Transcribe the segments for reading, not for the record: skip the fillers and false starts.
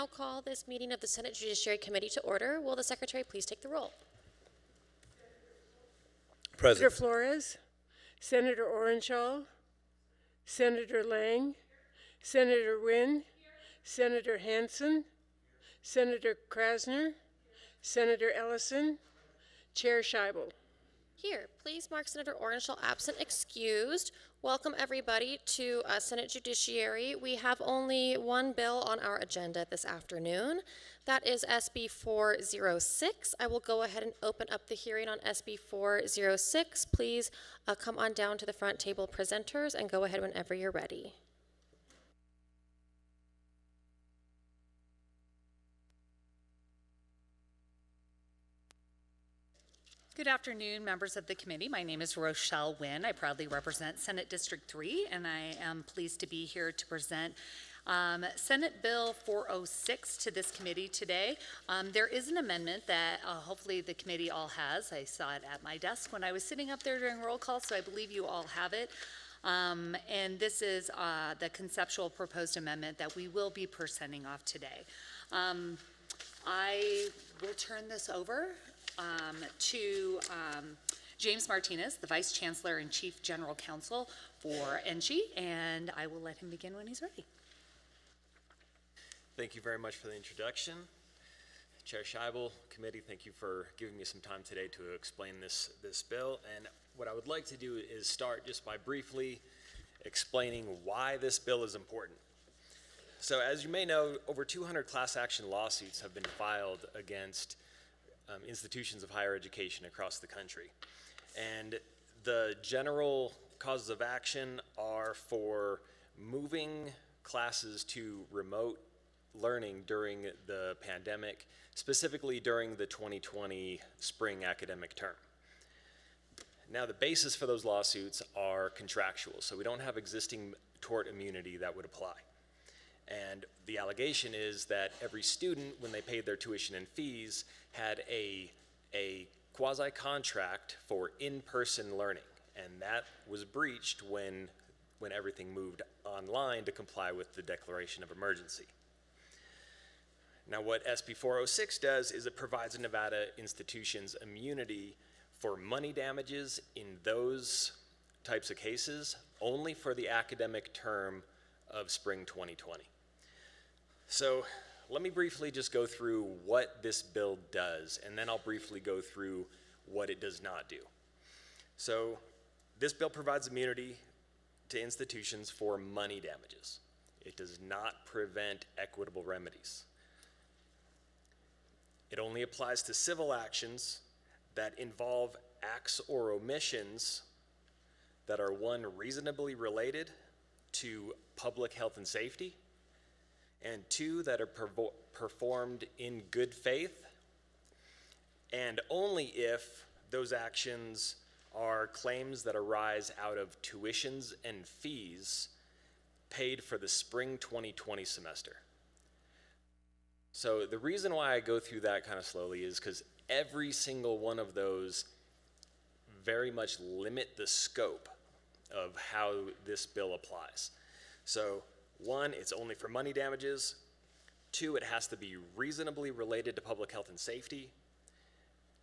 now call this meeting of the Senate Judiciary Committee to order. Will the Secretary please take the roll? Senator Flores, Senator Orenshaw, Senator Lang, Senator Wynn, Senator Hansen, Senator Krasner, Senator Ellison, Chair Scheibel. Here, please mark Senator Orenshaw absent, excused. Welcome everybody to Senate Judiciary. We have only one bill on our agenda this afternoon. That is SB 406. I will go ahead and open up the hearing on SB 406. Please come on down to the front table, presenters, and go ahead whenever you're ready. Good afternoon, members of the committee. My name is Rochelle Wynn. I proudly represent Senate District 3, and I am pleased to be here to present Senate Bill 406 to this committee today. There is an amendment that hopefully the committee all has. I saw it at my desk when I was sitting up there during roll call, so I believe you all have it. And this is the conceptual proposed amendment that we will be presenting off today. I will turn this over to James Martinez, the Vice Chancellor and Chief General Counsel for NG, and I will let him begin when he's ready. Thank you very much for the introduction. Chair Scheibel, committee, thank you for giving me some time today to explain this bill. And what I would like to do is start just by briefly explaining why this bill is important. So as you may know, over 200 class action lawsuits have been filed against institutions of higher education across the country. And the general causes of action are for moving classes to remote learning during the pandemic, specifically during the 2020 spring academic term. Now, the basis for those lawsuits are contractual, so we don't have existing tort immunity that would apply. And the allegation is that every student, when they paid their tuition and fees, had a quasi-contract for in-person learning. And that was breached when everything moved online to comply with the declaration of emergency. Now, what SB 406 does is it provides Nevada institutions immunity for money damages in those types of cases only for the academic term of spring 2020. So let me briefly just go through what this bill does, and then I'll briefly go through what it does not do. So this bill provides immunity to institutions for money damages. It does not prevent equitable remedies. It only applies to civil actions that involve acts or omissions that are, one, reasonably related to public health and safety, and two, that are performed in good faith, and only if those actions are claims that arise out of tuitions and fees paid for the spring 2020 semester. So the reason why I go through that kind of slowly is because every single one of those very much limit the scope of how this bill applies. So one, it's only for money damages. Two, it has to be reasonably related to public health and safety.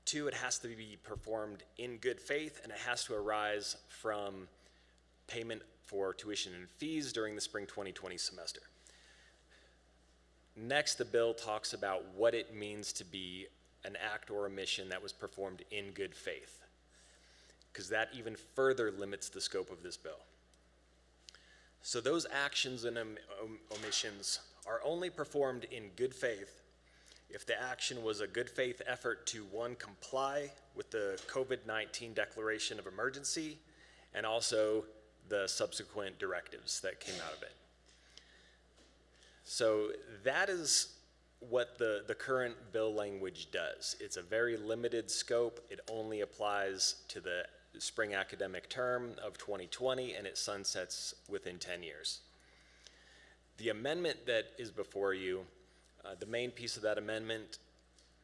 Two, it has to be performed in good faith, and it has to arise from payment for tuition and fees during the spring 2020 semester. Next, the bill talks about what it means to be an act or omission that was performed in good faith, because that even further limits the scope of this bill. So those actions and omissions are only performed in good faith if the action was a good faith effort to, one, comply with the COVID-19 declaration of emergency, and also the subsequent directives that came out of it. So that is what the current bill language does. It's a very limited scope. It only applies to the spring academic term of 2020, and it sunsets within 10 years. The amendment that is before you, the main piece of that amendment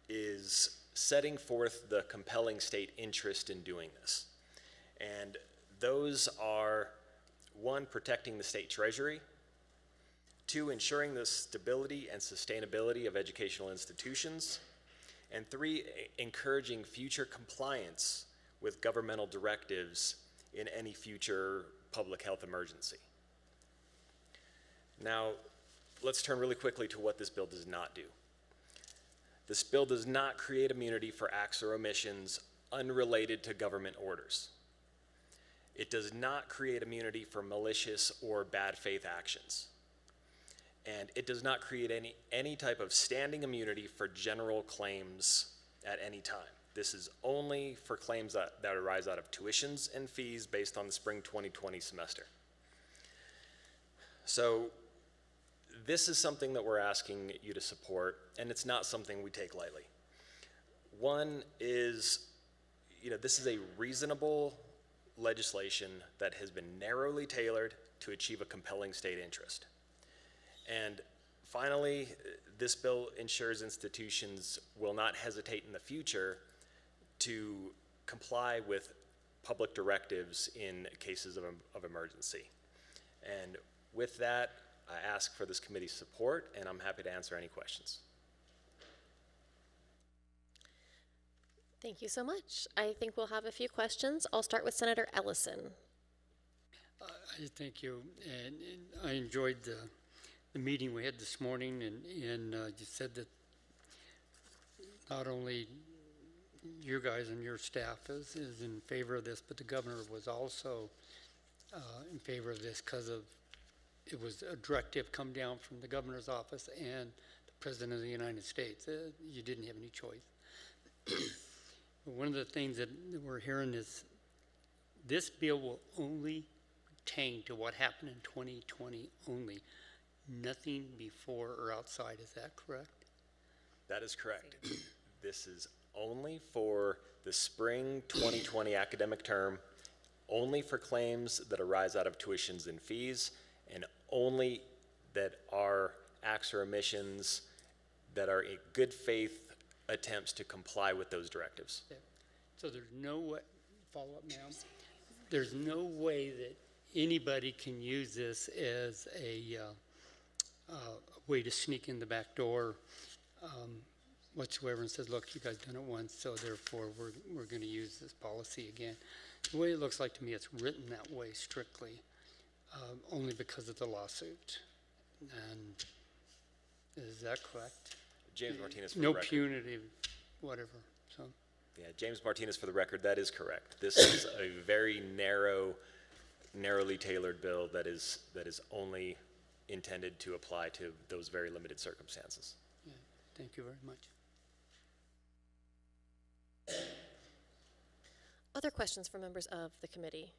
is setting forth the compelling state interest in doing this. And those are, one, protecting the state treasury, 2, ensuring the stability and sustainability of educational institutions. And 3, encouraging future compliance with governmental directives in any future public health emergency. Now, let's turn really quickly to what this bill does not do. This bill does not create immunity for acts or omissions unrelated to government orders. It does not create immunity for malicious or bad faith actions. And it does not create any type of standing immunity for general claims at any time. This is only for claims that arise out of tuitions and fees based on the spring 2020 semester. So this is something that we're asking you to support, and it's not something we take lightly. One is, this is a reasonable legislation that has been narrowly tailored to achieve a compelling state interest. And finally, this bill ensures institutions will not hesitate in the future to comply with public directives in cases of emergency. And with that, I ask for this committee's support, and I'm happy to answer any questions. Thank you so much. I think we'll have a few questions. I'll start with Senator Ellison. Thank you, and I enjoyed the meeting we had this morning, and you said that not only you guys and your staff is in favor of this, but the governor was also in favor of this because it was a directive come down from the governor's office and the President of the United States. You didn't have any choice. One of the things that we're hearing is this bill will only pertain to what happened in 2020 only. Nothing before or outside, is that correct? That is correct. This is only for the spring 2020 academic term, only for claims that arise out of tuitions and fees, and only that are acts or omissions that are in good faith attempts to comply with those directives. Yeah. So there's no way, follow up, ma'am? There's no way that anybody can use this as a way to sneak in the back door whatsoever and says, look, you guys done it once, so therefore we're going to use this policy again. The way it looks like to me, it's written that way strictly, only because of the lawsuit. And is that correct? James Martinez for no the record. punitive, whatever. So. Yeah, James Martinez for the record, that is correct. This is a very narrowly tailored bill that is only intended to apply to those very limited circumstances. Yeah, thank you very much. Other questions from members of the committee?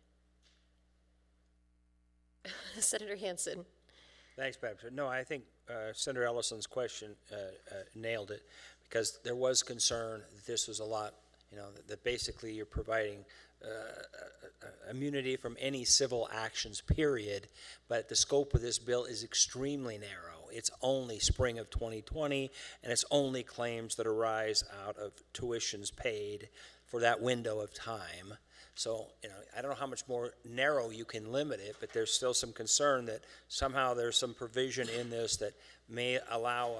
Senator Hansen. Thanks, Madam Chair. No, I think Senator Ellison's question nailed it, because there was concern that this was a lot, that basically you're providing immunity from any civil actions, period, but the scope of this bill is extremely narrow. It's only spring of 2020, and it's only claims that arise out of tuitions paid for that window of time. So, I don't know how much more narrow you can limit it, but there's still some concern that somehow there's some provision in this that may allow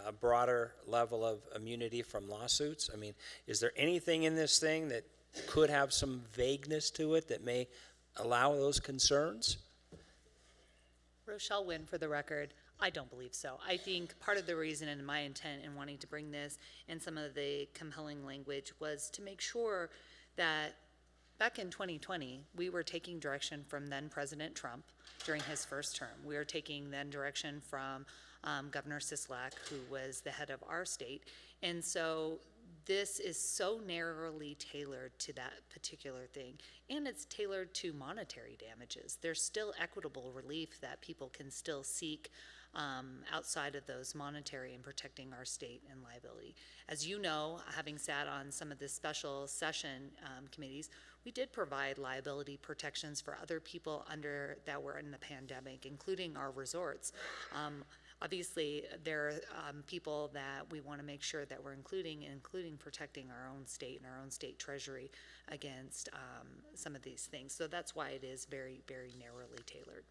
a broader level of immunity from lawsuits. I mean, is there anything in this thing that could have some vagueness to it that may allow those concerns? Rochelle Wynn for the record. I don't believe so. I think part of the reason and my intent in wanting to bring this and some of the compelling language was to make sure that back in 2020, we were taking direction from then President Trump during his first term. We were taking then direction from Governor Sisolak, who was the head of our state. And so this is so narrowly tailored to that particular thing, and it's tailored to monetary damages. There's still equitable relief that people can still seek outside of those monetary and protecting our state and liability. As you know, having sat on some of the special session committees, we did provide liability protections for other people that were in the pandemic, including our resorts. Obviously, there are people that we want to make sure that we're including protecting our own state and our own state treasury against some of these things. So that's why it is very, very narrowly tailored.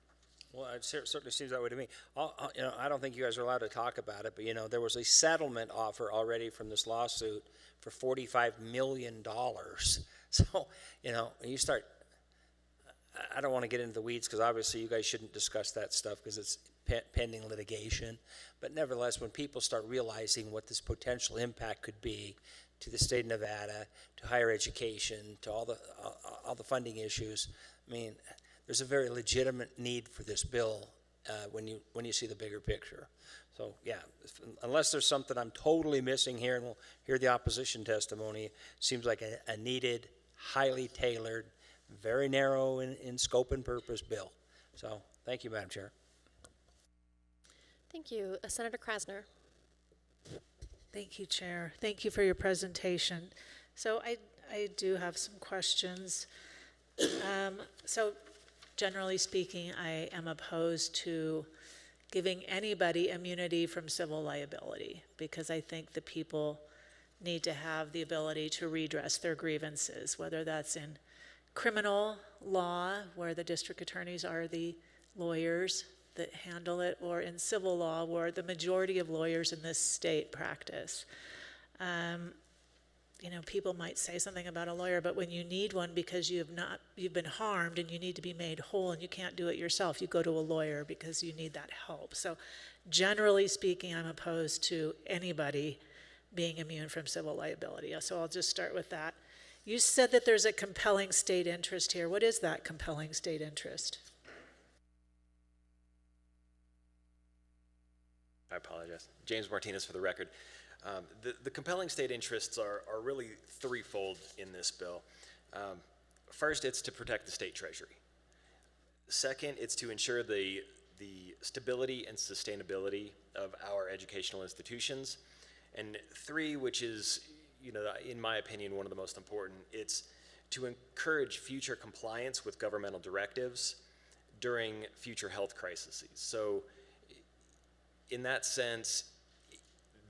Well, it certainly seems that way to me. I don't think you guys are allowed to talk about it, but there was a settlement offer already from this lawsuit for $45 million. So, you start, I don't want to get into the weeds because obviously you guys shouldn't discuss that stuff because it's pending litigation. But nevertheless, when people start realizing what this potential impact could be to the state of Nevada, to higher education, to all the funding issues, I mean, there's a very legitimate need for this bill when you see the bigger picture. So yeah, unless there's something I'm totally missing here, and we'll hear the opposition testimony, seems like a needed, highly tailored, very narrow in scope and purpose bill. So thank you, Madam Chair. Thank you. Senator Krasner. Thank you, Chair. Thank you for your presentation. So I do have some questions. So generally speaking, I am opposed to giving anybody immunity from civil liability because I think the people need to have the ability to redress their grievances, whether that's in criminal law, where the district attorneys are the lawyers that handle it, or in civil law, where the majority of lawyers in this state practice. People might say something about a lawyer, but when you need one because you've been harmed and you need to be made whole and you can't do it yourself, you go to a lawyer because you need that help. So generally speaking, I'm opposed to anybody being immune from civil liability. So I'll just start with that. You said that there's a compelling state interest here. What is that compelling state interest? I apologize. James Martinez for the record. The compelling state interests are really threefold in this bill. First, it's to protect the state treasury. Second, it's to ensure the stability and sustainability of our educational institutions. And three, which is, in my opinion, one of the most important, it's to encourage future compliance with governmental directives during future health crises. So in that sense,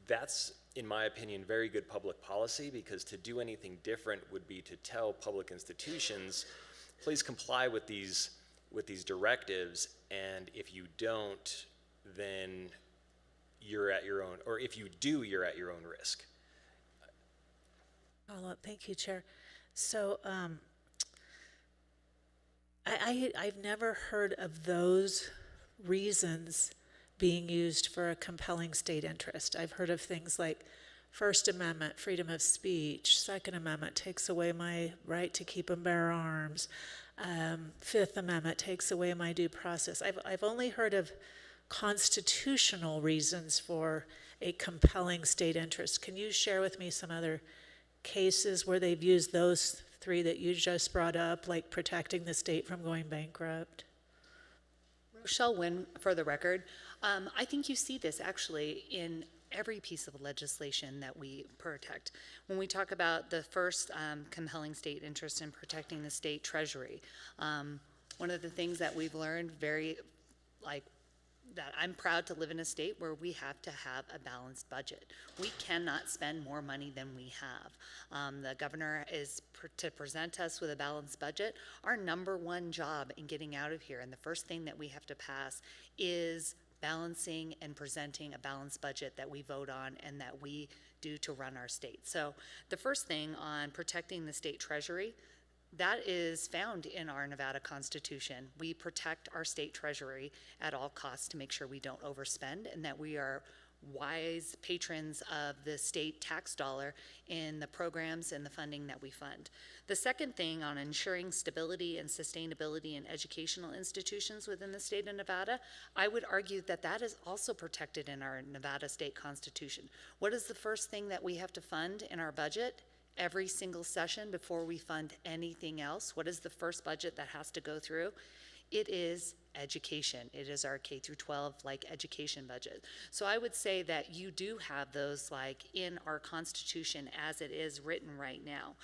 that's, in my opinion, very good public policy, because to do anything different would be to tell public institutions, please comply with these directives, and if you don't, then you're at your own, or if you do, you're at your own risk. Thank you, Chair. So I've never heard of those reasons being used for a compelling state interest. I've heard of things like First Amendment, freedom of speech. Second Amendment takes away my right to keep and bear arms. Fifth Amendment takes away my due process. I've only heard of constitutional reasons for a compelling state interest. Can you share with me some other cases where they've used those three that you just brought up, like protecting the state from going bankrupt? Rochelle Wynn, for the record. I think you see this actually in every piece of legislation that we protect. When we talk about the first compelling state interest in protecting the state treasury, one of the things that we've learned that I'm proud to live in a state where we have to have a balanced budget. We cannot spend more money than we have. The governor is to present us with a balanced budget. Our number one job in getting out of here, and the first thing that we have to pass, is balancing and presenting a balanced budget that we vote on and that we do to run our state. So the first thing on protecting the state treasury, that is found in our Nevada Constitution. We protect our state treasury at all costs to make sure we don't overspend and that we are wise patrons of the state tax dollar in the programs and the funding that we fund. The second thing on ensuring stability and sustainability in educational institutions within the state of Nevada, I would argue that that is also protected in our Nevada state constitution. What is the first thing that we have to fund in our budget? Every single session before we fund anything else, what is the first budget that has to go through? It is education. It is our K through 12 education budget. So I would say that you do have those in our Constitution as it is written right now.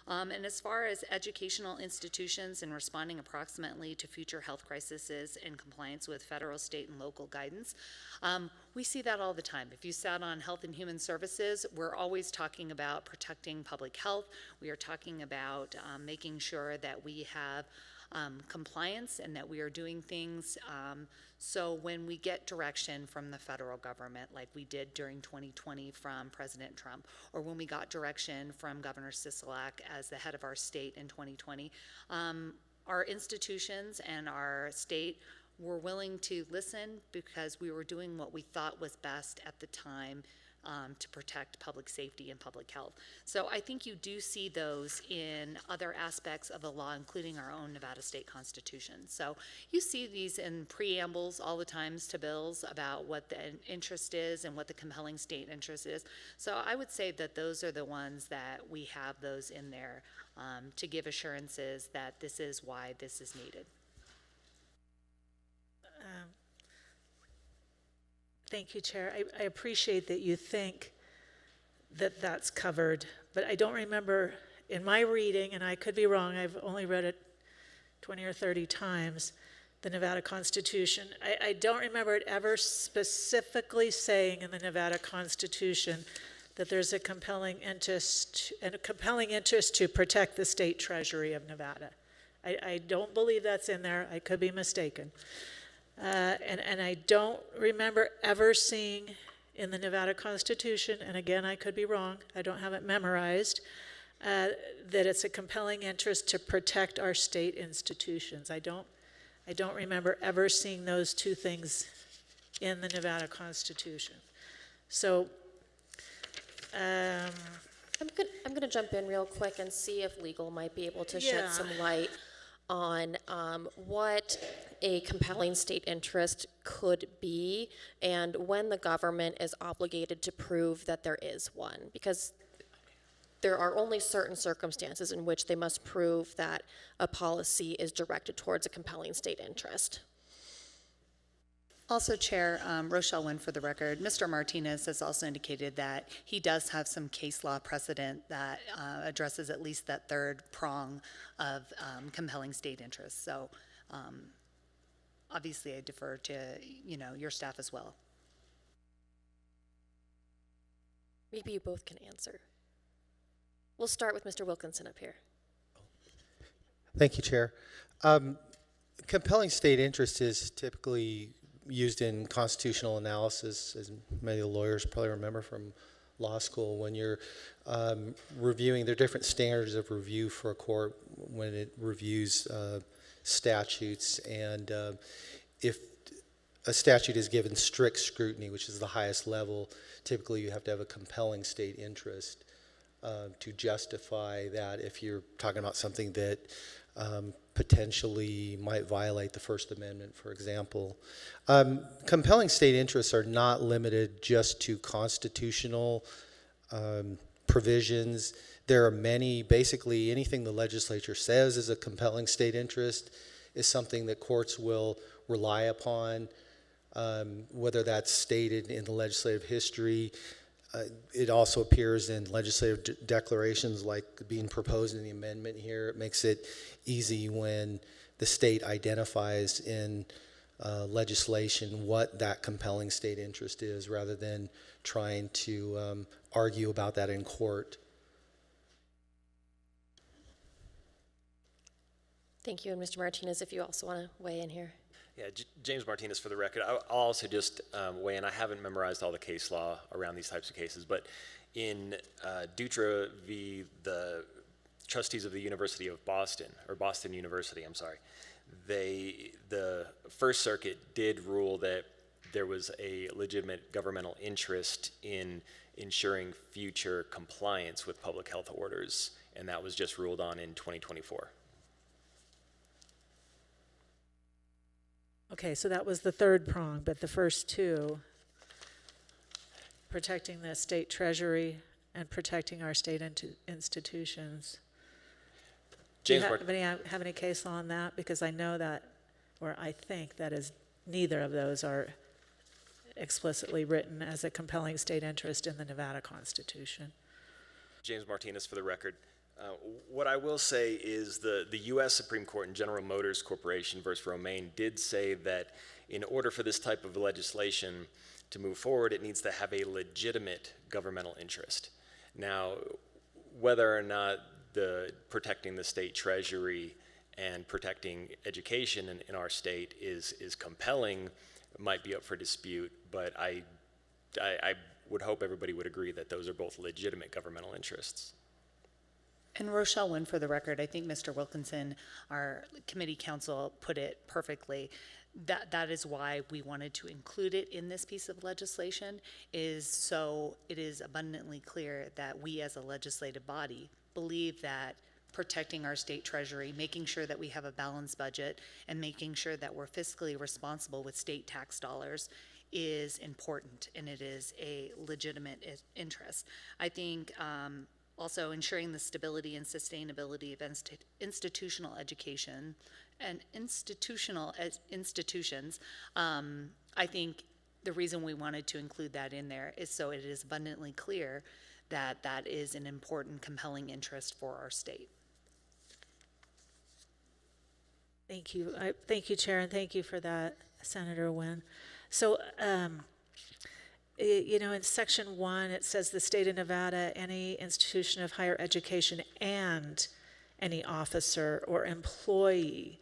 And as far as educational institutions and responding approximately to future health crises in compliance with federal, state, and local guidance, we see that all the time. If you sat on Health and Human Services, we're always talking about protecting public health. We are talking about making sure that we have compliance and that we are doing things. So when we get direction from the federal government, like we did during 2020 from President Trump, or when we got direction from Governor Sisolak as the head of our state in 2020, our institutions and our state were willing to listen because we were doing what we thought was best at the time to protect public safety and public health. So I think you do see those in other aspects of the law, including our own Nevada State Constitution. So you see these in preambles all the times to bills about what the interest is and what the compelling state interest is. So I would say that those are the ones that we have those in there to give assurances that this is why this is needed. Thank you, Chair. I appreciate that you think that that's covered, but I don't remember in my reading, and I could be wrong, I've only read it 20 or 30 times, the Nevada Constitution. I don't remember it ever specifically saying in the Nevada Constitution that there's a compelling interest to protect the state treasury of Nevada. I don't believe that's in there. I could be mistaken. And I don't remember ever seeing in the Nevada Constitution, and again, I could be wrong, I don't have it memorized, that it's a compelling interest to protect our state institutions. I don't remember ever seeing those two things in the Nevada Constitution. So, I'm gonna jump in real quick and see if legal might be able to shed some light on what a compelling state interest could be and when the government is obligated to prove that there is one, because there are only certain circumstances in which they must prove that a policy is directed towards a compelling state interest. Also, Chair, Rochelle Wynn for the record, Mr. Martinez has also indicated that he does have some case law precedent that addresses at least that third prong of compelling state interest. So obviously I defer to, your staff as well. Maybe you both can answer. We'll start with Mr. Wilkinson up here. Thank you, Chair. Compelling state interest is typically used in constitutional analysis, as many of the lawyers probably remember from law school, when you're reviewing, there are different standards of review for a court when it reviews statutes, and if a statute is given strict scrutiny, which is the highest level, typically you have to have a compelling state interest to justify that if you're talking about something that potentially might violate the First Amendment, for example. Compelling state interests are not limited just to constitutional provisions. There are many, basically anything the legislature says is a compelling state interest is something that courts will rely upon, whether that's stated in the legislative history. It also appears in legislative declarations like being proposed in the amendment here. It makes it easy when the state identifies in legislation what that compelling state interest is rather than trying to argue about that in court. Thank you, and Mr. Martinez, if you also want to weigh in here. Yeah, James Martinez for the record. I'll also just weigh in. I haven't memorized all the case law around these types of cases, but in Dutra v. the trustees of the University of Boston, or Boston University, I'm sorry, the First Circuit did rule that there was a legitimate governmental interest in ensuring future compliance with public health orders, and that was just ruled on in 2024. Okay, so that was the third prong, but the first two, protecting the state treasury and protecting our state institutions. Do you have any case law on that? Because I know that, or I think that is, neither of those are explicitly written as a compelling state interest in the Nevada Constitution. James Martinez for the record. What I will say is the U.S. Supreme Court in General Motors Corporation versus Romaine did say that in order for this type of legislation to move forward, it needs to have a legitimate governmental interest. Now, whether or not protecting the state treasury and protecting education in our state is compelling, might be up for dispute, but I would hope everybody would agree that those are both legitimate governmental interests. And Rochelle Wynn, for the record, I think Mr. Wilkinson, our committee counsel, put it perfectly. That is why we wanted to include it in this piece of legislation, is so it is abundantly clear that we as a legislative body believe that protecting our state treasury, making sure that we have a balanced budget, and making sure that we're fiscally responsible with state tax dollars is important, and it is a legitimate interest. I think also ensuring the stability and sustainability of institutional education and institutions, I think the reason we wanted to include that in there is so it is abundantly clear that that is an important, compelling interest for our state. Thank you. Thank you, Chair, and thank you for that, Senator Wynn. So, you know, in Section 1, it says the state of Nevada, any institution of higher education, and any officer or employee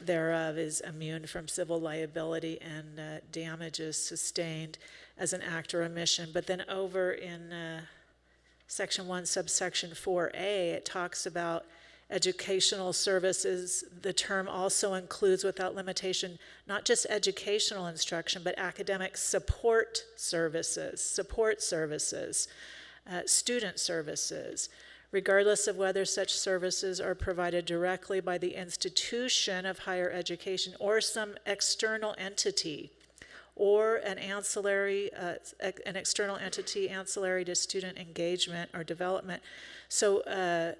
thereof is immune from civil liability and damages sustained as an act or omission. But then over in Section 1, subsection 4A, it talks about educational services. The term also includes, without limitation, not just educational instruction, but academic support services, student services, regardless of whether such services are provided directly by the institution of higher education or some external entity, or an external entity ancillary to student engagement or development. So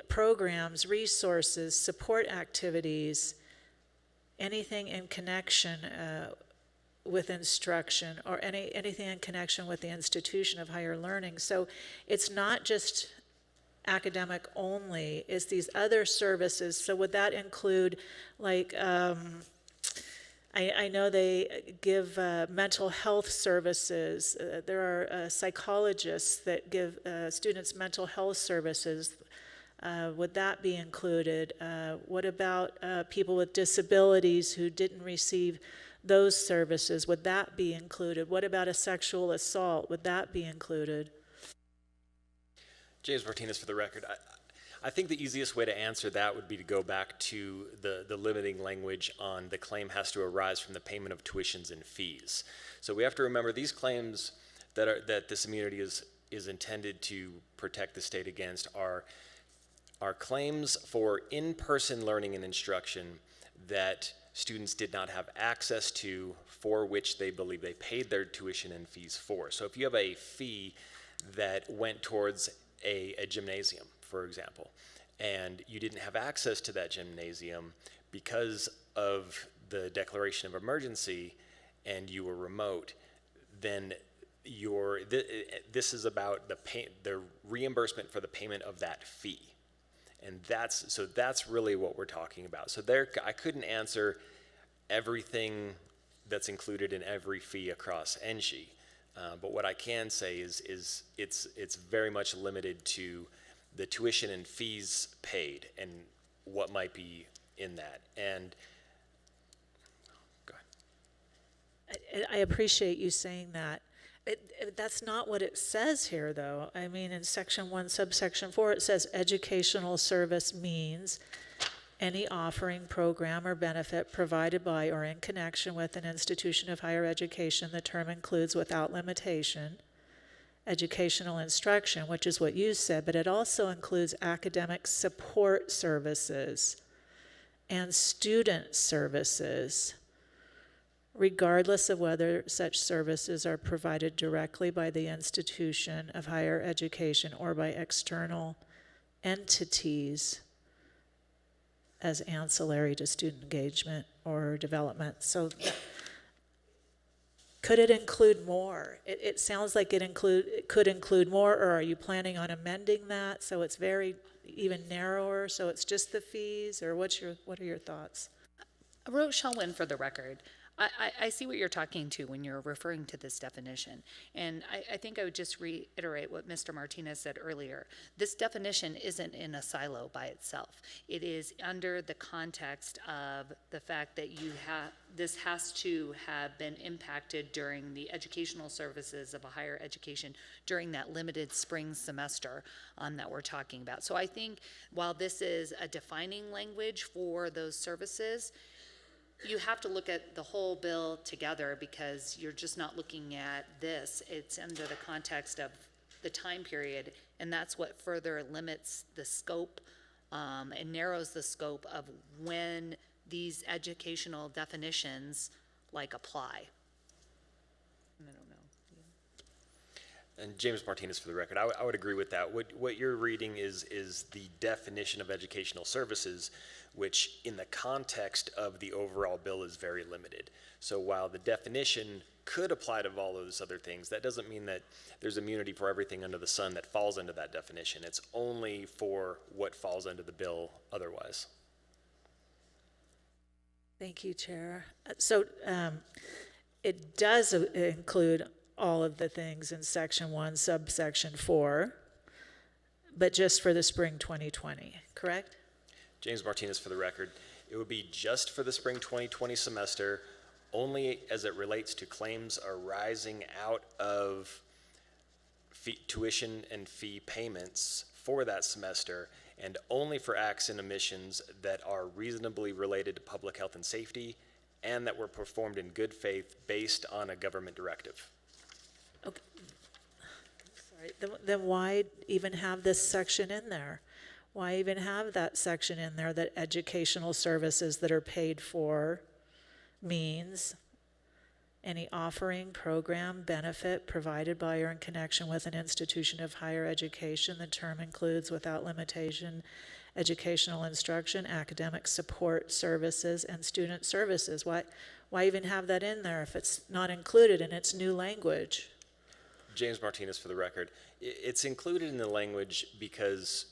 programs, resources, support activities, anything in connection with instruction, or anything in connection with the institution of higher learning. So it's not just academic only, it's these other services. So would that include, like, I know they give mental health services. There are psychologists that give students mental health services. Would that be included? What about people with disabilities who didn't receive those services? Would that be included? What about a sexual assault? Would that be included? James Martinez for the record. I think the easiest way to answer that would be to go back to the limiting language on the claim has to arise from the payment of tuitions and fees. So we have to remember these claims that this immunity is intended to protect the state against are claims for in-person learning and instruction that students did not have access to, for which they believe they paid their tuition and fees for. So if you have a fee that went towards a gymnasium, for example, and you didn't have access to that gymnasium because of the declaration of emergency and you were remote, then this is about the reimbursement for the payment of that fee. And that's really what we're talking about. So I couldn't answer everything that's included in every fee across NSHE, but what I can say is it's very much limited to the tuition and fees paid and what might be in that. And go ahead. I appreciate you saying that. That's not what it says here, though. I mean, in Section 1, subsection 4, it says educational service means any offering, program, or benefit provided by or in connection with an institution of higher education. The term includes, without limitation, educational instruction, which is what you said, but it also includes academic support services and student services, regardless of whether such services are provided directly by the institution of higher education or by external entities as ancillary to student engagement or development. So could it include more? It sounds like it could include more, or are you planning on amending that so it's very even narrower, so it's just the fees, or what are your thoughts? Rochelle Wynn, for the record. I see what you're talking to when you're referring to this definition. And I think I would just reiterate what Mr. Martinez said earlier. This definition isn't in a silo by itself. It is under the context of the fact that this has to have been impacted during the educational services of a higher education during that limited spring semester that we're talking about. So I think while this is a defining language for those services, you have to look at the whole bill together, because you're just not looking at this. It's under the context of the time period, and that's what further limits the scope and narrows the scope of when these educational definitions apply. I don't know. And James Martinez, for the record, I would agree with that. What you're reading is the definition of educational services, which in the context of the overall bill is very limited. So while the definition could apply to all those other things, that doesn't mean that there's immunity for everything under the sun that falls under that definition. It's only for what falls under the bill otherwise. Thank you, Chair. So it does include all of the things in Section 1, subsection 4, but just for the spring 2020, correct? James Martinez, for the record, it would be just for the spring 2020 semester, only as it relates to claims arising out of tuition and fee payments for that semester, and only for acts and omissions that are reasonably related to public health and safety and that were performed in good faith based on a government directive. Okay. Sorry. Then why even have this section in there? Why even have that section in there that educational services that are paid for means any offering, program, benefit provided by or in connection with an institution of higher education? The term includes, without limitation, educational instruction, academic support services, and student services. Why even have that in there if it's not included in its new language? James Martinez, for the record, it's included in the language because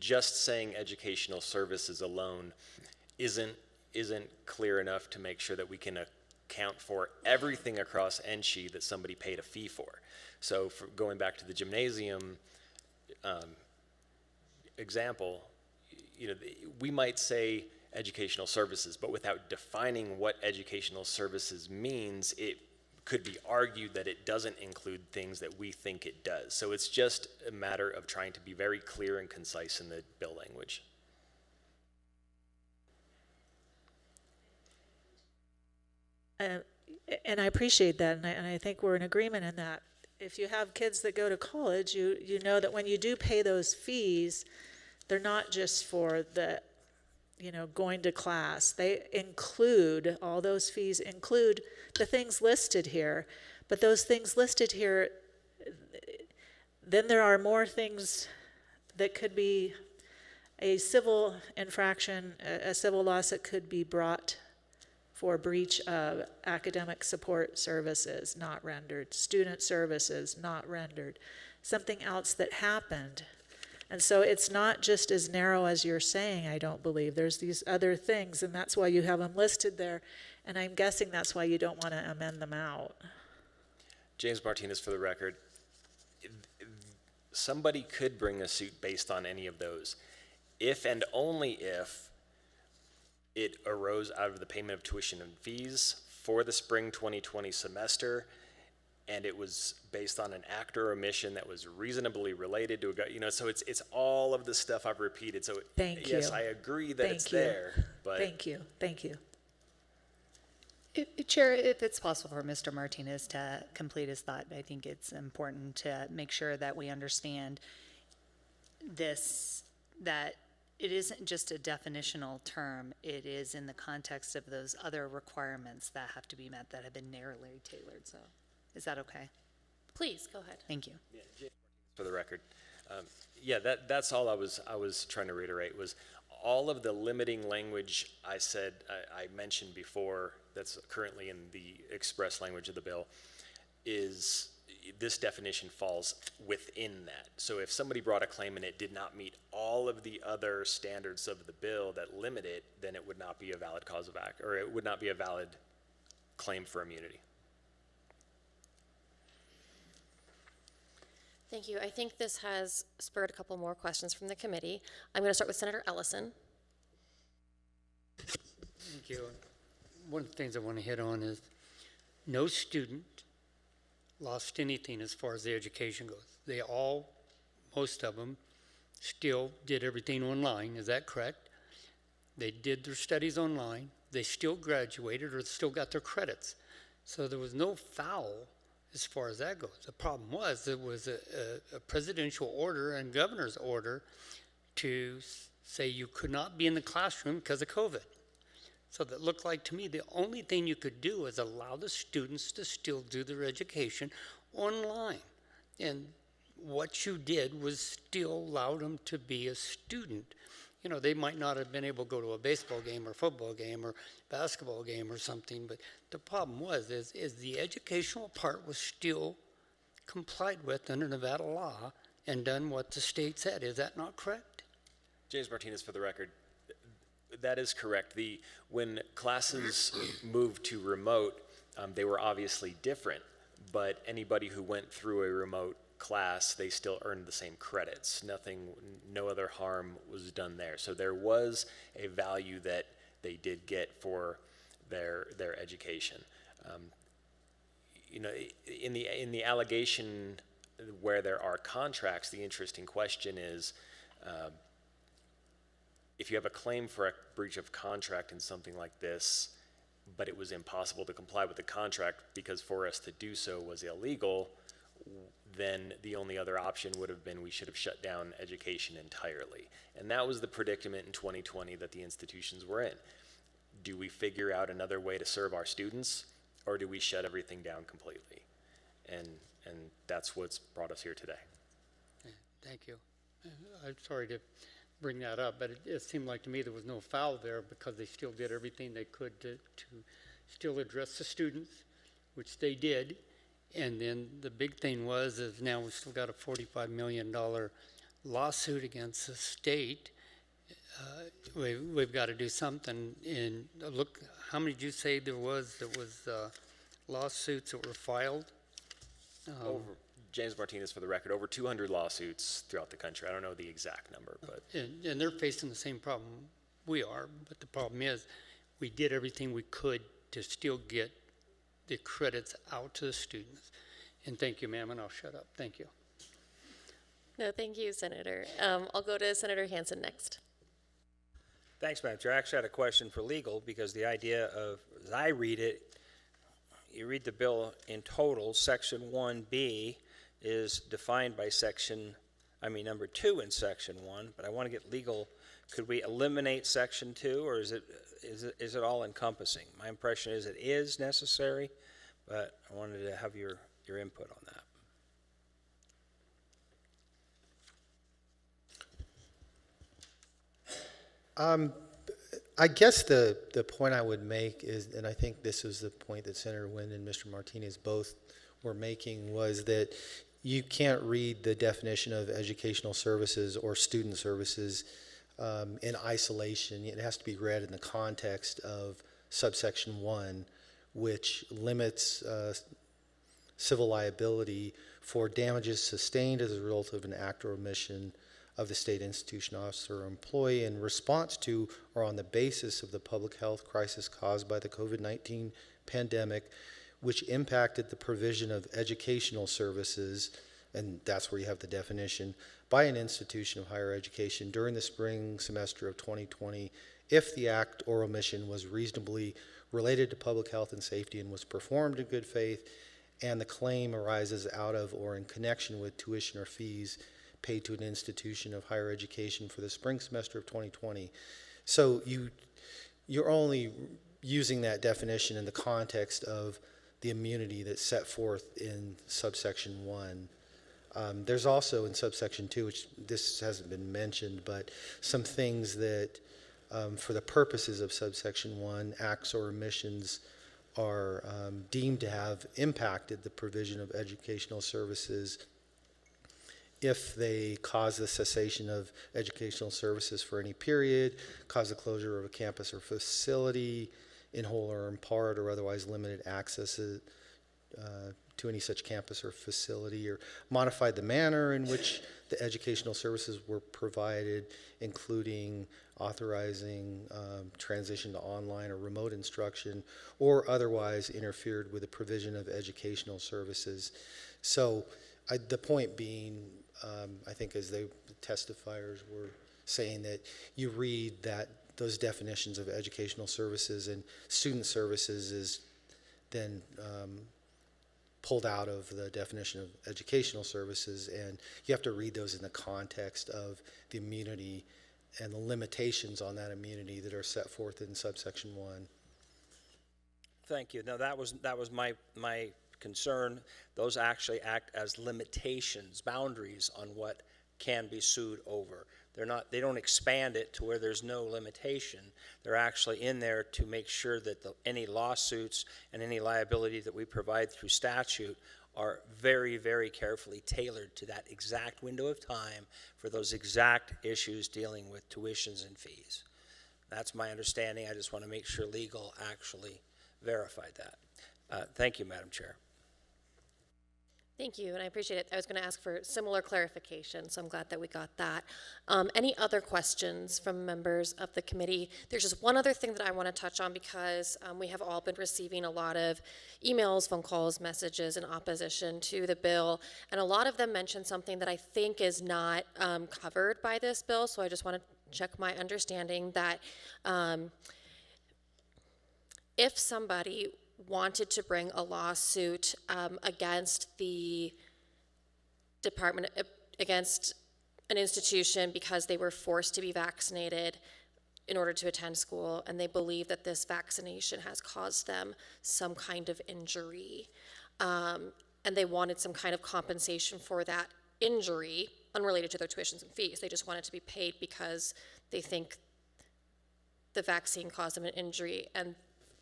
just saying educational services alone isn't clear enough to make sure that we can account for everything across NSHE that somebody paid a fee for. So for going back to the gymnasium example, we might say educational services, but without defining what educational services means, it could be argued that it doesn't include things that we think it does. So it's just a matter of trying to be very clear and concise in the bill language. And I appreciate that, and I think we're in agreement in that. If you have kids that go to college, you know that when you do pay those fees, they're not just for the, going to class. They include, all those fees include the things listed here. But those things listed here, then there are more things that could be a civil infraction, a civil lawsuit could be brought for breach of academic support services not rendered, student services not rendered, something else that happened. And so it's not just as narrow as you're saying, I don't believe. There's these other things, and that's why you have them listed there. And I'm guessing that's why you don't want to amend them out. James Martinez, for the record, somebody could bring a suit based on any of those, if and only if it arose out of the payment of tuition and fees for the spring 2020 semester, and it was based on an act or omission that was reasonably related to so it's all of the stuff I've repeated. So yes, I agree that it's there, but Thank you. Chair, if it's possible for Mr. Martinez to complete his thought, I think it's important to make sure that we understand this, that it isn't just a definitional term. It is in the context of those other requirements that have to be met that have been narrowly tailored. So is that okay? Please, go ahead. Thank you. for the record, that's all I was trying to reiterate was all of the limiting language I mentioned before that's currently in the express language of the bill is this definition falls within that. So if somebody brought a claim and it did not meet all of the other standards of the bill that limit it, then it would not be a valid cause of act, or it would not be a valid claim for immunity. Thank you. I think this has spurred a couple more questions from the committee. I'm going to start with Senator Ellison. Thank you. One of the things I want to hit on is no student lost anything as far as the education goes. They all, most of them, still did everything online. Is that correct? They did their studies online. They still graduated or still got their credits. So there was no foul as far as that goes. The problem was there was a presidential order and governor's order to say you could not be in the classroom because of COVID. So that looked like to me the only thing you could do is allow the students to still do their education online. And what you did was still allow them to be a student. You know, they might not have been able to go to a baseball game or football game or basketball game or something, but the problem was is the educational part was still complied with under Nevada law and done what the state said. Is that not correct? James Martinez, for the record, that is correct. When classes moved to remote, they were obviously different, but anybody who went through a remote class, they still earned the same credits. No other harm was done there. So there was a value that they did get for their education. You know, in the allegation where there are contracts, the interesting question is, if you have a claim for a breach of contract in something like this, but it was impossible to comply with the contract because for us to do so was illegal, then the only other option would have been we should have shut down education entirely. And that was the predicament in 2020 that the institutions were in. Do we figure out another way to serve our students, or do we shut everything down completely? And that's what's brought us here today. Thank you. I'm sorry to bring that up, but it seemed like to me there was no foul there because they still did everything they could to still address the students, which they did. And then the big thing is now we've still got a $45 million lawsuit against the state. We've got to do something. And look, how many did you say there was lawsuits that were filed? James Martinez, for the record, over 200 lawsuits throughout the country. I don't know the exact number, but. And they're facing the same problem we are, but the problem is we did everything we could to still get the credits out to the students. And thank you, ma'am, and I'll shut up. Thank you. No, thank you, Senator. I'll go to Senator Hansen next. Thanks, Madam Chair. I actually had a question for legal because the idea of, as I read it, you read the bill in total, Section 1B is defined by number 2 in Section 1, but I want to get legal. Could we eliminate Section 2, or is it all encompassing? My impression is it is necessary, but I wanted to have your input on that. I guess the point I would make is, and I think this was the point that Senator Wynn and Mr. Martinez both were making, was that you can't read the definition of educational services or student services in isolation. It has to be read in the context of subsection 1, which limits civil liability for damages sustained as a result of an act or omission of the state institution, officer, or employee in response to or on the basis of the public health crisis caused by the COVID-19 pandemic, which impacted the provision of educational services, and that's where you have the definition, by an institution of higher education during the spring semester of 2020, if the act or omission was reasonably related to public health and safety and was performed in good faith, and the claim arises out of or in connection with tuition or fees paid to an institution of higher education for the spring semester of 2020. So you're only using that definition in the context of the immunity that's set forth in subsection 1. There's also in subsection 2, which this hasn't been mentioned, but some things that for the purposes of subsection 1, acts or omissions are deemed to have impacted the provision of educational services if they cause the cessation of educational services for any period, cause the closure of a campus or facility, in whole or in part or otherwise limited access to any such campus or facility, or modified the manner in which the educational services were provided, including authorizing transition to online or remote instruction, or otherwise interfered with the provision of educational services. So the point being, I think as the testifiers were saying, that you read that those definitions of educational services and student services is then pulled out of the definition of educational services, and you have to read those in the context of the immunity and the limitations on that immunity that are set forth in subsection 1. Thank you. Now that was my concern. Those actually act as limitations, boundaries on what can be sued over. They don't expand it to where there's no limitation. They're actually in there to make sure that any lawsuits and any liability that we provide through statute are very, very carefully tailored to that exact window of time for those exact issues dealing with tuitions and fees. That's my understanding. I just want to make sure legal actually verified that. Thank you, Madam Chair. Thank you, and I appreciate it. I was going to ask for similar clarification, so I'm glad that we got that. Any other questions from members of the committee? There's just one other thing that I want to touch on, because we have all been receiving a lot of emails, phone calls, messages in opposition to the bill, and a lot of them mention something that I think is not covered by this bill, so I just want to check my understanding that if somebody wanted to bring a lawsuit against the department, against an institution because they were forced to be vaccinated in order to attend school, and they believe that this vaccination has caused them some kind of injury, and they wanted some kind of compensation for that injury unrelated to their tuitions and fees. They just wanted to be paid because they think the vaccine caused them an injury, and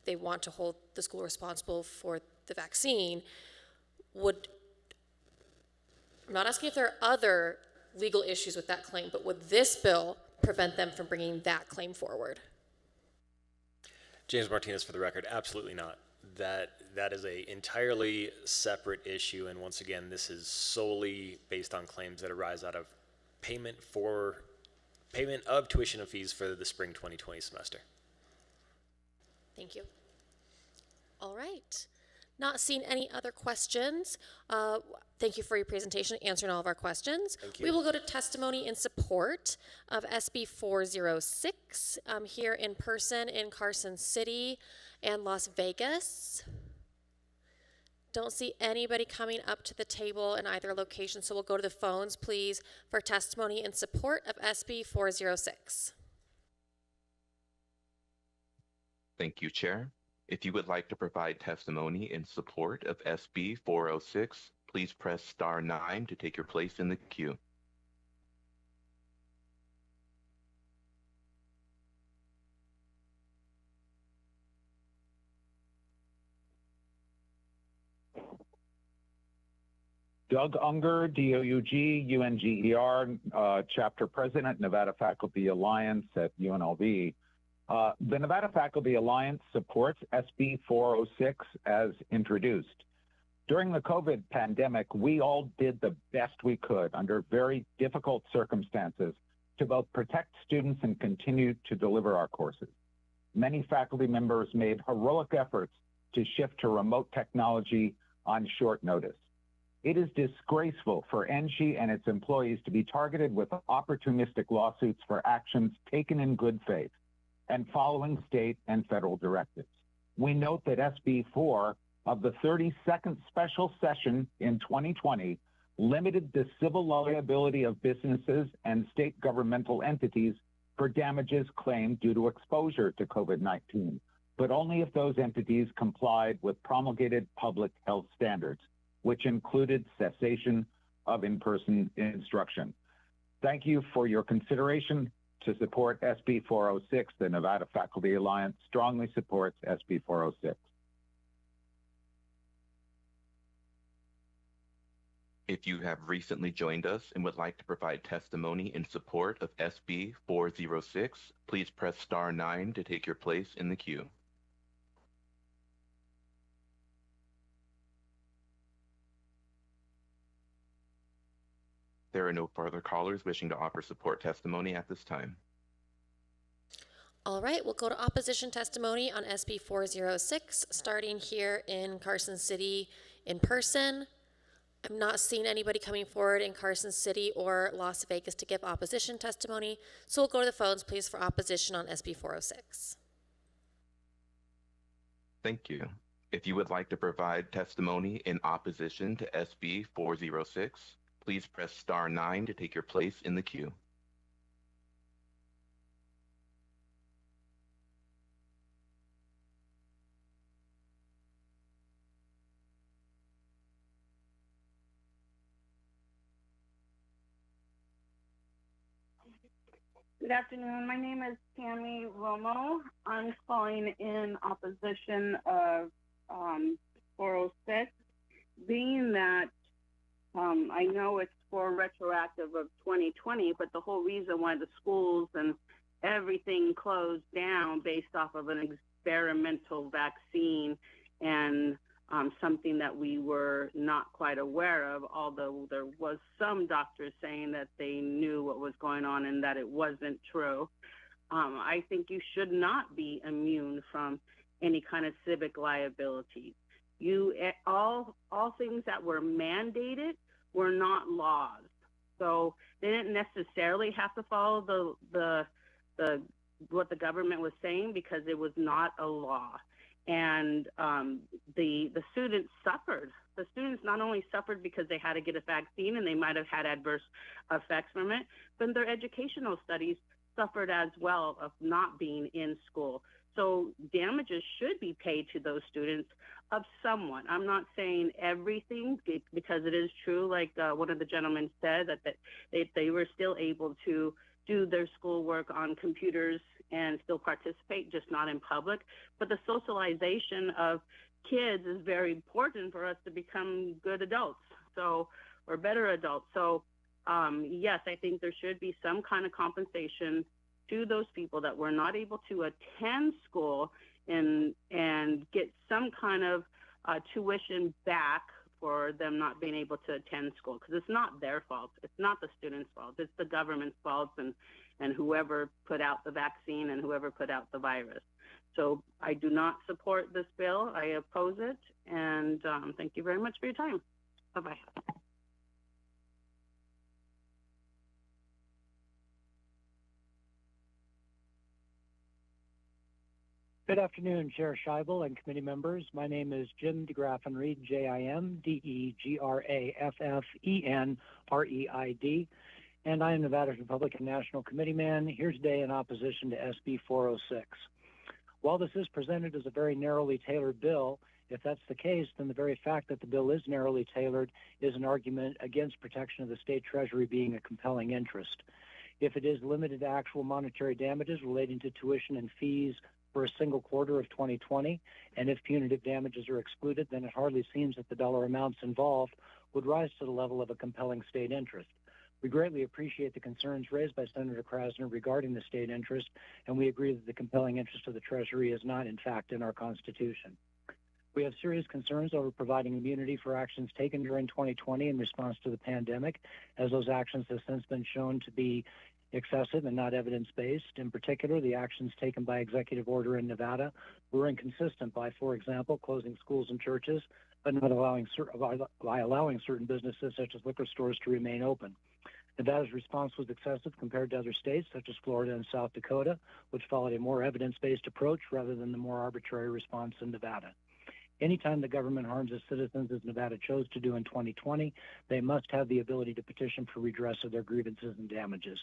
they want to hold the school responsible for the vaccine. I'm not asking if there are other legal issues with that claim, but would this bill prevent them from bringing that claim forward? James Martinez, for the record, absolutely not. That is a entirely separate issue, and once again, this is solely based on claims that arise out of payment of tuition and fees for the spring 2020 semester. Thank you. All right. Not seeing any other questions. Thank you for your presentation, answering all of our questions. Thank you. We will go to testimony in support of SB 406 here in person in Carson City and Las Vegas. Don't see anybody coming up to the table in either location, so we'll go to the phones, please, for testimony in support of SB 406. Thank you, Chair. If you would like to provide testimony in support of SB 406, please press *9 to take your place in the queue. Doug Unger, D-O-U-G-U-N-G-E-R, Chapter President, Nevada Faculty Alliance at UNLV. The Nevada Faculty Alliance supports SB 406 as introduced. During the COVID pandemic, we all did the best we could under very difficult circumstances to both protect students and continue to deliver our courses. Many faculty members made heroic efforts to shift to remote technology on short notice. It is disgraceful for NG and its employees to be targeted with opportunistic lawsuits for actions taken in good faith and following state and federal directives. We note that SB 4 of the 32nd special session in 2020 limited the civil liability of businesses and state governmental entities for damages claimed due to exposure to COVID-19, but only if those entities complied with promulgated public health standards, which included cessation of in-person instruction. Thank you for your consideration. To support SB 406, the Nevada Faculty Alliance strongly supports SB 406. If you have recently joined us and would like to provide testimony in support of SB 406, please press *9 to take your place in the queue. There are no further callers wishing to offer support testimony at this time. All right, we'll go to opposition testimony on SB 406, starting here in Carson City in person. I'm not seeing anybody coming forward in Carson City or Las Vegas to give opposition testimony, so we'll go to the phones, please, for opposition on SB 406. Thank you. If you would like to provide testimony in opposition to SB 406, please press star 9 to take your place in the queue. Good afternoon. My name is Tammy Romo. I'm calling in opposition of 406, being that I know it's for retroactive of 2020, but the whole reason why the schools and everything closed down based off of an experimental vaccine and something that we were not quite aware of, although there was some doctors saying that they knew what was going on and that it wasn't true. I think you should not be immune from any kind of civic liability. All things that were mandated were not laws. So they didn't necessarily have to follow the what the government was saying because it was not a law. And the students suffered. The students not only suffered because they had to get a vaccine and they might have had adverse effects from it, but their educational studies suffered as well of not being in school. So damages should be paid to those students of someone. I'm not saying everything because it is true, like one of the gentlemen said, that they were still able to do their schoolwork on computers and still participate, just not in public. But the socialization of kids is very important for us to become good adults, or better adults. So yes, I think there should be some kind of compensation to those people that were not able to attend school and get some kind of tuition back for them not being able to attend school, because it's not their fault. It's not the students' fault. It's the government's fault and whoever put out the vaccine and whoever put out the virus. So I do not support this bill. I oppose it. And thank you very much for your time. Bye-bye. Good afternoon, Chair Scheibel and committee members. My name is Jim DeGraffenreid, JIMDEGRAFFENREID, and I am Nevada's Republican National Committee man here today in opposition to SB 406. While this is presented as a very narrowly tailored bill, if that's the case, then the very fact that the bill is narrowly tailored is an argument against protection of the state treasury being a compelling interest. If it is limited to actual monetary damages relating to tuition and fees for a single quarter of 2020, and if punitive damages are excluded, then it hardly seems that the dollar amounts involved would rise to the level of a compelling state interest. We greatly appreciate the concerns raised by Senator Krasner regarding the state interest, and we agree that the compelling interest of the Treasury is not, in fact, in our Constitution. We have serious concerns over providing immunity for actions taken during 2020 in response to the pandemic, as those actions have since been shown to be excessive and not evidence-based. In particular, the actions taken by executive order in Nevada were inconsistent by, for example, closing schools and churches, but not allowing certain businesses such as liquor stores to remain open. Nevada's response was excessive compared to other states such as Florida and South Dakota, which followed a more evidence-based approach rather than the more arbitrary response in Nevada. Anytime the government harms its citizens, as Nevada chose to do in 2020, they must have the ability to petition for redress of their grievances and damages.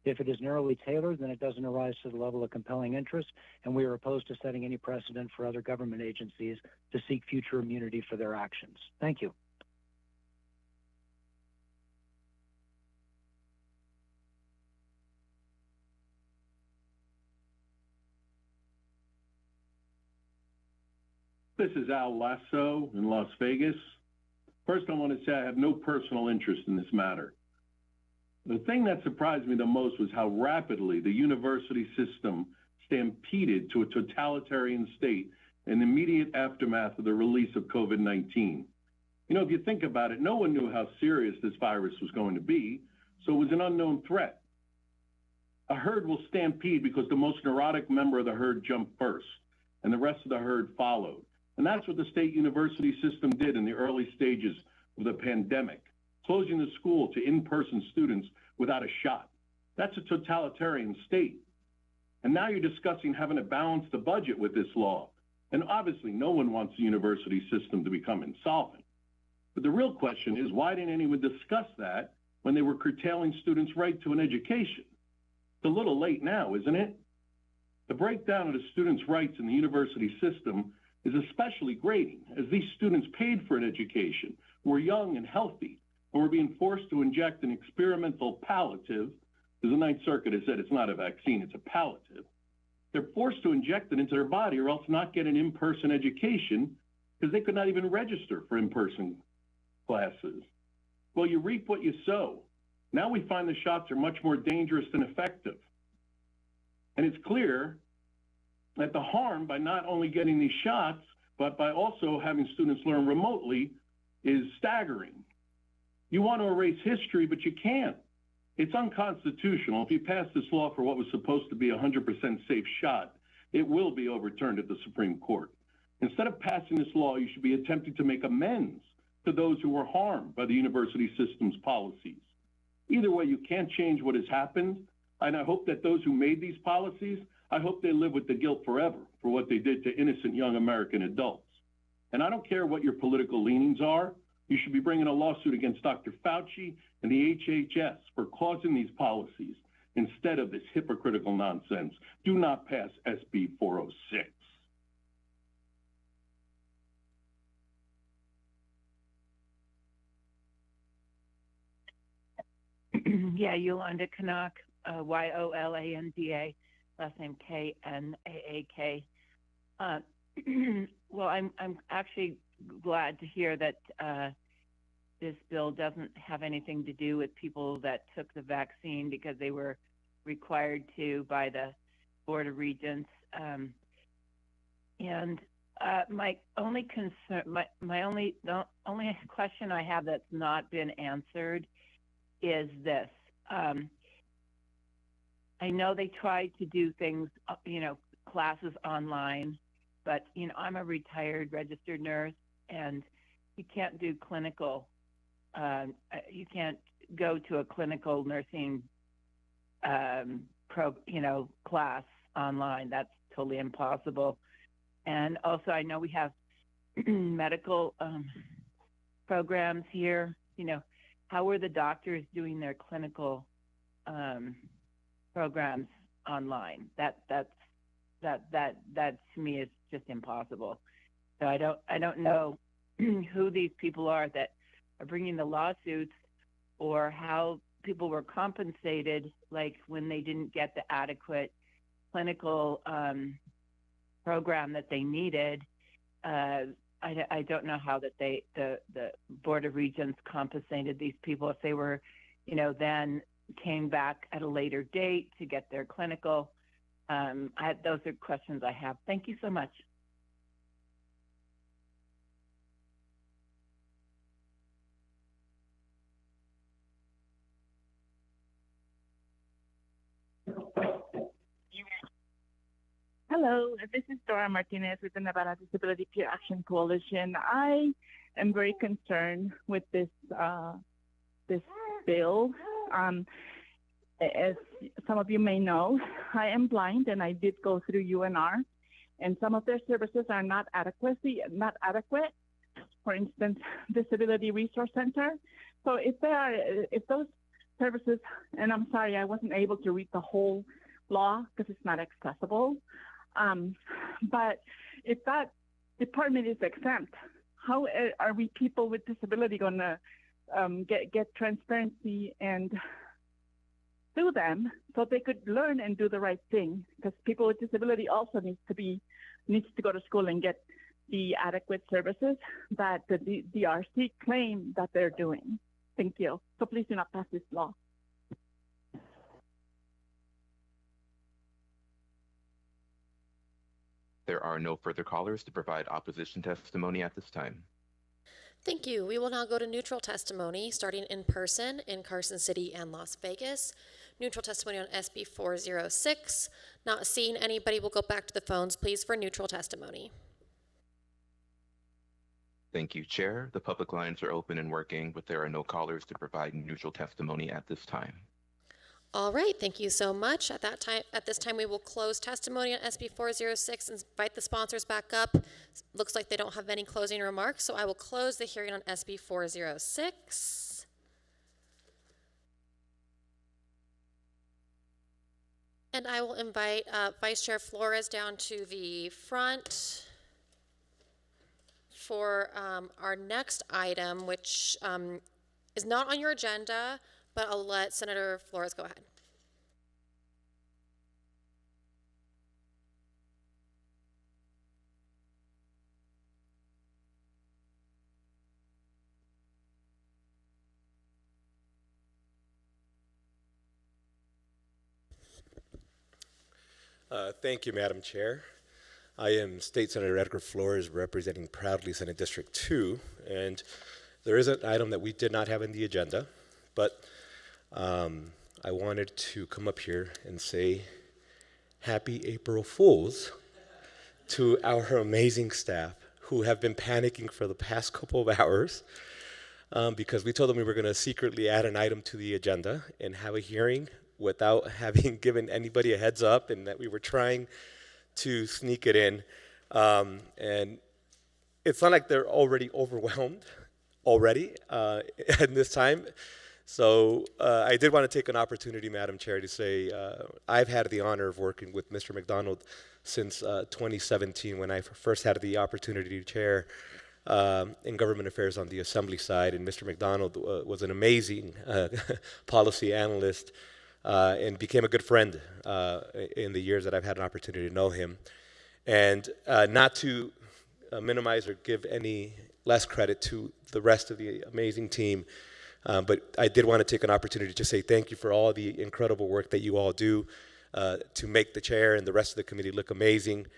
If it is narrowly tailored, then it doesn't arise to the level of compelling interest, and we are opposed to setting any precedent for other government agencies to seek future immunity for their actions. Thank you. This is Al Lasso in Las Vegas. First, I want to say I have no personal interest in this matter. The thing that surprised me the most was how rapidly the university system stampeded to a totalitarian state in the immediate aftermath of the release of COVID-19. You know, if you think about it, no one knew how serious this virus was going to be. so it was an unknown threat. A herd will stampede because the most neurotic member of the herd jumped first, and the rest of the herd followed. And that's what the state university system did in the early stages of the pandemic, closing the school to in-person students without a shot. That's a totalitarian state. And now you're discussing having to balance the budget with this law. And obviously, no one wants the university system to become insolvent. But the real question is, why didn't anyone discuss that when they were curtailing students' right to an education? It's a little late now, isn't it? The breakdown of the students' rights in the university system is especially grating, as these students paid for an education, were young and healthy, and were being forced to inject an experimental palliative, because the Ninth Circuit has said it's not a vaccine, it's a palliative. They're forced to inject it into their body or else not get an in-person education because they could not even register for in-person classes. Well, you reap what you sow. Now we find the shots are much more dangerous than effective. And it's clear that the harm by not only getting these shots, but by also having students learn remotely is staggering. You want to erase history, but you can't. It's unconstitutional. If you pass this law for what was supposed to be a 100% safe shot, it will be overturned at the Supreme Court. Instead of passing this law, you should be attempting to make amends to those who were harmed by the university system's policies. Either way, you can't change what has happened, and I hope that those who made these policies, I hope they live with the guilt forever for what they did to innocent young American adults. And I don't care what your political leanings are, you should be bringing a lawsuit against Dr. Fauci and the HHS for causing these policies instead of this hypocritical nonsense. Do not pass SB 406. Yeah, Yolanda Canuck, Yolanda, last name Knaak. Well, I'm actually glad to hear that this bill doesn't have anything to do with people that took the vaccine because they were required to by the Board of Regents. My only concern, the only question I have that's not been answered is this. I know they tried to do things, classes online, but, I'm a retired registered nurse and you can't do clinical, you can't go to a clinical nursing, class online. That's totally impossible. And also I know we have medical, programs here, how are the doctors doing their clinical programs online? That to me is just impossible. So I don't know who these people are that are bringing the lawsuits or how people were compensated, like when they didn't get the adequate clinical program that they needed. I don't know how that the Board of Regents compensated these people if they were, then came back at a later date to get their clinical. Those are questions I have. Thank you so much. Hello, this is Dora Martinez with the Nevada Disability Peer Action Coalition. I am very concerned with this bill. As some of you may know, I am blind and I did go through UNR, and some of their services are not adequate. For instance, Disability Resource Center. So if those services, and I'm sorry, I wasn't able to read the whole law because it's not accessible. But if that department is exempt, how are we people with disability going to get transparency and sue them so they could learn and do the right thing? Because people with disability also needs to go to school and get the adequate services that the DRC claim that they're doing. Thank you. So please do not pass this law. There are no further callers to provide opposition testimony at this time. Thank you. We will now go to neutral testimony, starting in person in Carson City and Las Vegas. Neutral testimony on SB 406. Not seeing anybody, we'll go back to the phones, please, for neutral testimony. Thank you, Chair. The public lines are open and working, but there are no callers to provide neutral testimony at this time. All right, thank you so much. At this time, we will close testimony on SB 406 and invite the sponsors back up. Looks like they don't have any closing remarks, so I will close the hearing on SB 406. And I will invite Vice Chair Flores down to the front for our next item, which is not on your agenda, but I'll let Senator Flores go ahead. Thank you, Madam Chair. I am State Senator Edgar Flores, representing proudly Senate District 2, and there is an item that we did not have in the agenda, but I wanted to come up here and say Happy April Fools to our amazing staff who have been panicking for the past couple of hours because we told them we were going to secretly add an item to the agenda and have a hearing without having given anybody a heads up, and that we were trying to sneak it in. And it's not like they're already overwhelmed at this time. So I did want to take an opportunity, Madam Chair, to say I've had the honor of working with Mr. McDonald since 2017 when I first had the opportunity to chair in government affairs on the assembly side. And Mr. McDonald was an amazing policy analyst and became a good friend in the years that I've had an opportunity to know him. And not to minimize or give any less credit to the rest of the amazing team, but I did want to take an opportunity to say thank you for all the incredible work that you all do to make the chair and the rest of the committee look amazing.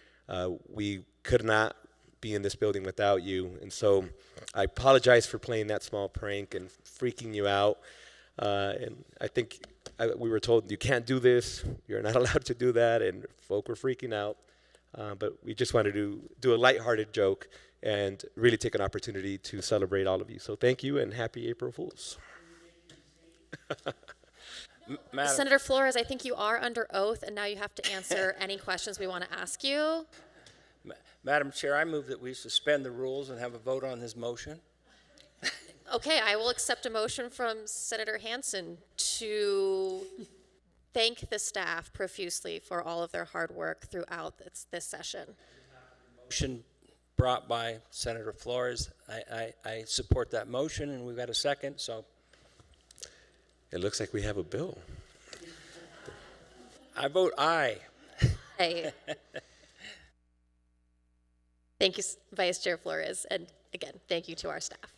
We could not be in this building without you, and so I apologize for playing that small prank and freaking you out. And I think we were told you can't do this, you're not allowed to do that, and folk were freaking out. But we just wanted to do a lighthearted joke and really take an opportunity to celebrate all of you. So thank you and happy April Fools. Senator Flores, I think you are under oath, and now you have to answer any questions we want to ask you. Madam Chair, I move that we suspend the rules and have a vote on this motion. Okay, I will accept a motion from Senator Hansen to thank the staff profusely for all of their hard work throughout this session. Motion brought by Senator Flores. I support that motion, and we've got a second, so. It looks like we have a bill. I vote aye. Hey. Thank you, Vice Chair Flores, and again, thank you to our staff.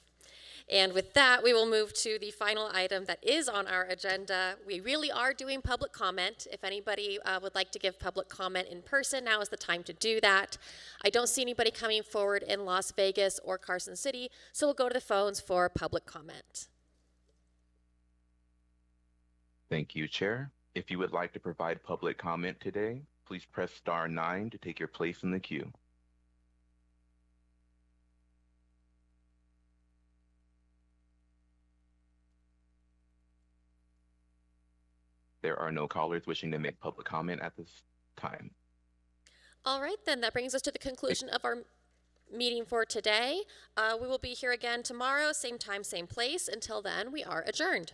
And with that, we will move to the final item that is on our agenda. We really are doing public comment. If anybody would like to give public comment in person, now is the time to do that. I don't see anybody coming forward in Las Vegas or Carson City, so we'll go to the phones for public comment. Thank you, Chair. If you would like to provide public comment today, please press *9 to take your place in the queue. There are no callers wishing to make public comment at this time. All right, then that brings us to the conclusion of our meeting for today. We will be here again tomorrow, same time, same place. Until then, we are adjourned.